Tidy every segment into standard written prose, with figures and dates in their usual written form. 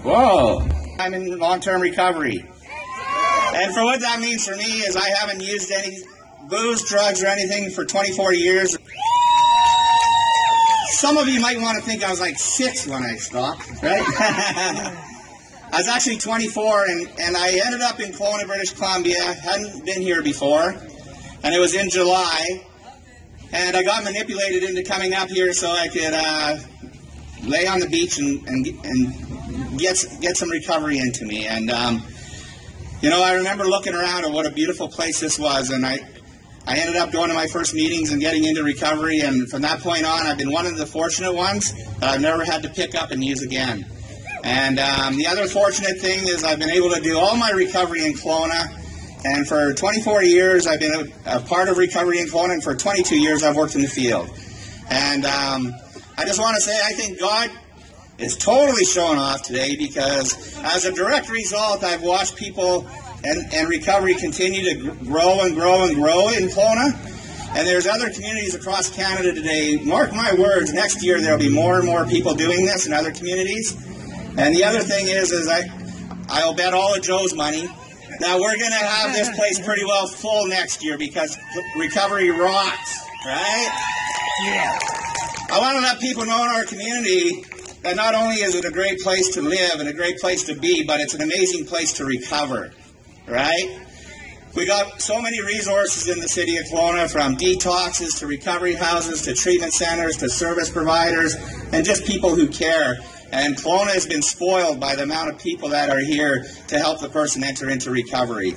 Whoa. I'm in long-term recovery. And for what that means for me is I haven't used any booze, drugs, or anything for 24 years. Some of you might want to think I was like 6 when I stopped, right? I was actually 24, and I ended up in Kelowna, British Columbia. Hadn't been here before, and it was in July. And I got manipulated into coming up here so I could lay on the beach and get some recovery into me. And you know, I remember looking around at what a beautiful place this was, and I ended up going to my first meetings and getting into recovery, and from that point on, I've been one of the fortunate ones that I've never had to pick up and use again. And the other fortunate thing is I've been able to do all my recovery in Kelowna, and for 24 years I've been a part of recovery in Kelowna, and for 22 years I've worked in the field. And I just want to say I think God is totally showing off today, because as a direct result, I've watched people and recovery continue to grow and grow and grow in Kelowna. And there's other communities across Canada today. Mark my words, next year there will be more and more people doing this in other communities. And the other thing is I'll bet all of Joe's money that we're going to have this place pretty well full next year, because recovery rocks, right? Yeah. I want to let people know in our community that not only is it a great place to live and a great place to be, but it's an amazing place to recover, right? We got so many resources in the city of Kelowna, from detoxes to recovery houses to treatment centers to service providers and just people who care. And Kelowna has been spoiled by the amount of people that are here to help the person enter into recovery.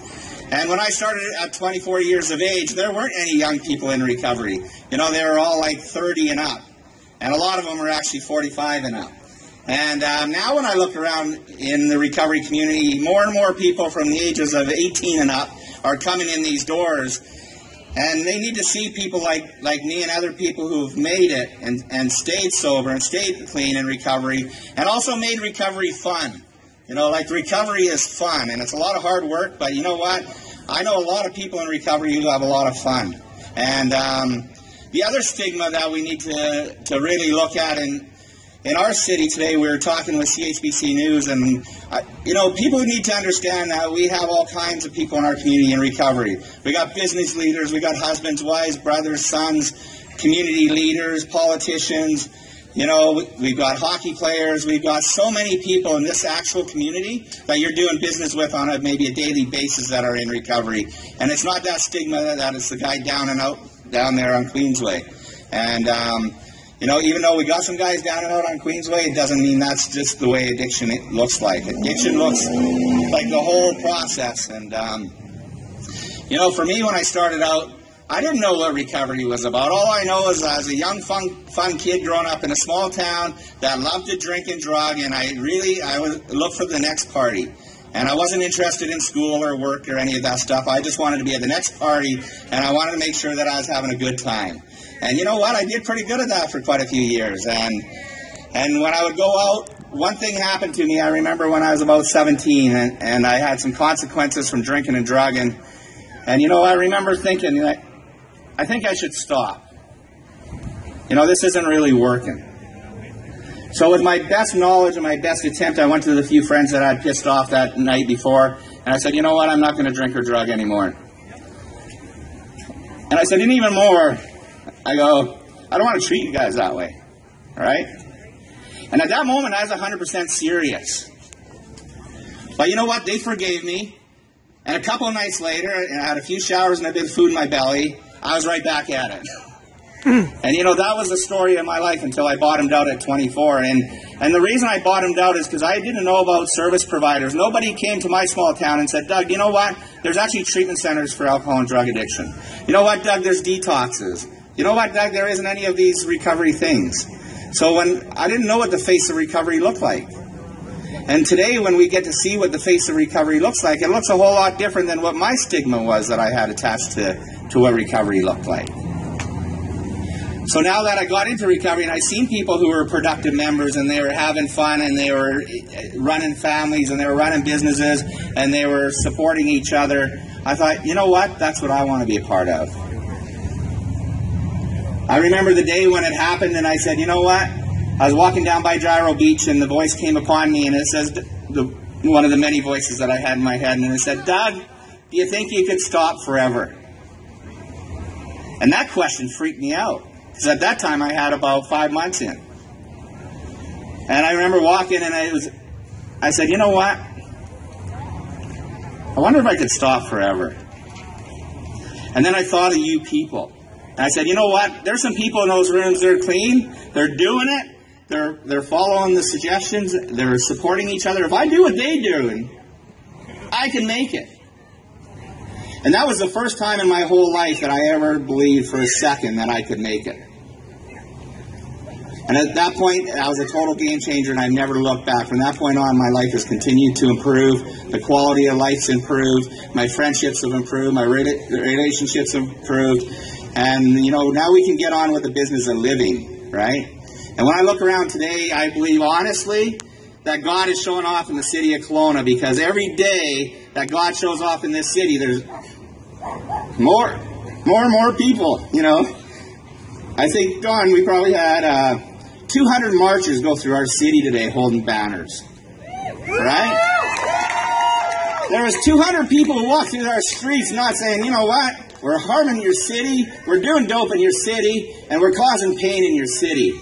And when I started at 24 years of age, there weren't any young people in recovery. You know, they were all like 30 and up. And a lot of them are actually 45 and up. And now when I look around in the recovery community, more and more people from the ages of 18 and up are coming in these doors. And they need to see people like me and other people who've made it and stayed sober and stayed clean in recovery, and also made recovery fun. You know, like, recovery is fun, and it's a lot of hard work, but you know what? I know a lot of people in recovery who have a lot of fun. And the other stigma that we need to really look at in our city today, we were talking with CHBC News, and you know, people need to understand that we have all kinds of people in our community in recovery. We got business leaders, we got husbands, wives, brothers, sons, community leaders, politicians. You know, we've got hockey players. We've got so many people in this actual community that you're doing business with on maybe a daily basis that are in recovery. And it's not that stigma that it's the guy down and out down there on Queensway. And you know, even though we got some guys down and out on Queensway, it doesn't mean that's just the way addiction looks like. Addiction looks like the whole process. And, you know, for me, when I started out, I didn't know what recovery was about. All I know is I was a young, fun kid growing up in a small town that loved to drink and drug, and I would look for the next party. And I wasn't interested in school or work or any of that stuff. I just wanted to be at the next party, and I wanted to make sure that I was having a good time. And you know what? I did pretty good at that for quite a few years. And when I would go out, one thing happened to me. I remember when I was about 17, and I had some consequences from drinking and drugging. And you know, I remember thinking, I think I should stop. You know, this isn't really working. So with my best knowledge and my best attempt, I went to the few friends that I'd pissed off that night before, and I said, you know what? I'm not going to drink or drug anymore. And I said, and even more, I go, I don't want to treat you guys that way, all right? And at that moment, I was 100% serious. But you know what? They forgave me. And a couple of nights later, and I had a few showers and a bit of food in my belly, I was right back at it. And you know, that was the story of my life until I bottomed out at 24. And the reason I bottomed out is because I didn't know about service providers. Nobody came to my small town and said, Doug, you know what? There's actually treatment centers for alcohol and drug addiction. You know what, Doug? There's detoxes. You know what, Doug? There isn't any of these recovery things. So when I didn't know what the face of recovery looked like. And today, when we get to see what the face of recovery looks like, it looks a whole lot different than what my stigma was that I had attached to what recovery looked like. So now that I got into recovery and I seen people who were productive members, and they were having fun, and they were running families, and they were running businesses, and they were supporting each other, I thought, you know what? That's what I want to be a part of. I remember the day when it happened, and I said, you know what? I was walking down by Gyro Beach, and the voice came upon me, and it says, one of the many voices that I had in my head, and it said, "Doug, do you think you could stop forever?" And that question freaked me out, because at that time I had about 5 months in. And I remember walking, and I said, you know what? I wonder if I could stop forever. And then I thought of you people. And I said, you know what? There's some people in those rooms that are clean. They're doing it. They're following the suggestions. They're supporting each other. If I do what they're doing, I can make it. And that was the first time in my whole life that I ever believed for a second that I could make it. And at that point, I was a total game changer, and I've never looked back. From that point on, my life has continued to improve. The quality of life's improved. My friendships have improved. My relationships have improved. And, you know, now we can get on with the business of living, right? And when I look around today, I believe honestly that God is showing off in the city of Kelowna, because every day that God shows off in this city, there's more and more people, you know. I think, Don, we probably had 200 marchers go through our city today holding banners, right? There was 200 people who walked through our streets not saying, you know what, we're harming your city, we're doing dope in your city, and we're causing pain in your city.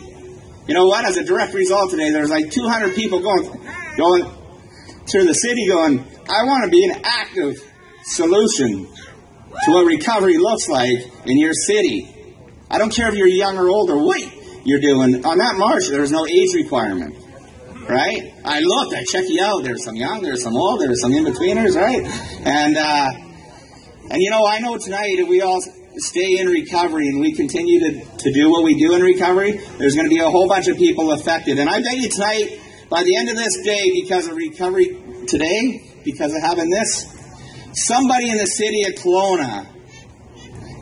You know what, as a direct result today, there's like 200 people going through the city going, I want to be an active solution to what recovery looks like in your city. I don't care if you're young or old or what you're doing. On that march, there's no age requirement, right? I looked, I checked you out. There's some young, there's some old, there's some in-betweeners, right? And you know, I know tonight if we all stay in recovery and we continue to do what we do in recovery, there's going to be a whole bunch of people affected. And I bet you tonight, by the end of this day, because of recovery today, because of having this, somebody in the city of Kelowna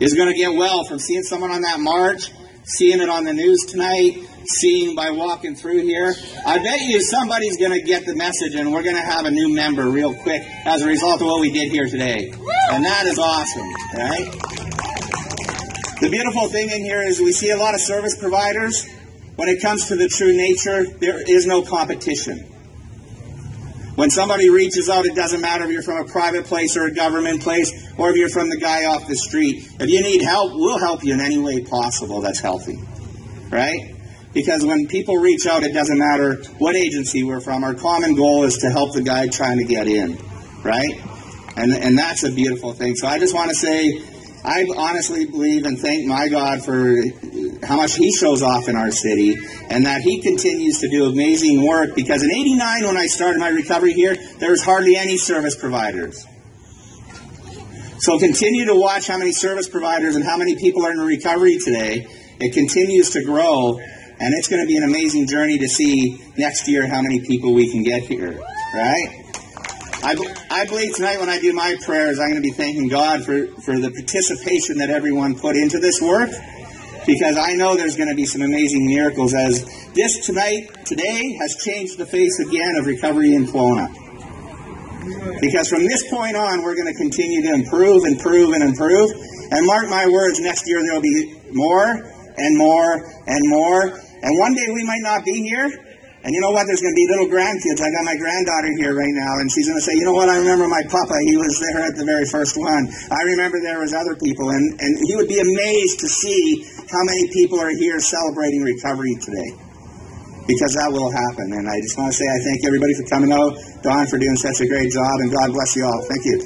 is going to get well from seeing someone on that march, seeing it on the news tonight, seeing by walking through here. I bet you somebody's going to get the message, and we're going to have a new member real quick as a result of what we did here today. And that is awesome, right? The beautiful thing in here is we see a lot of service providers. When it comes to the true nature, there is no competition. When somebody reaches out, it doesn't matter if you're from a private place or a government place, or if you're from the guy off the street. If you need help, we'll help you in any way possible that's healthy, right? Because when people reach out, it doesn't matter what agency we're from. Our common goal is to help the guy trying to get in, right? And that's a beautiful thing. So I just want to say, I honestly believe and thank my God for how much He shows off in our city, and that He continues to do amazing work, because in '89 when I started my recovery here, there was hardly any service providers. So continue to watch how many service providers and how many people are in recovery today. It continues to grow, and it's going to be an amazing journey to see next year how many people we can get here, right? I believe tonight when I do my prayers, I'm going to be thanking God for the participation that everyone put into this work, because I know there's going to be some amazing miracles, as this today has changed the face again of recovery in Kelowna. Because from this point on, we're going to continue to improve, and mark my words, next year there will be more and more and more, and one day we might not be here. And you know what? There's going to be little grandkids. I got my granddaughter here right now, and she's going to say, you know what? I remember my papa. He was there at the very first one. I remember there was other people, and he would be amazed to see how many people are here celebrating recovery today, because that will happen. And I just want to say I thank everybody for coming out. Don, for doing such a great job, and God bless you all. Thank you.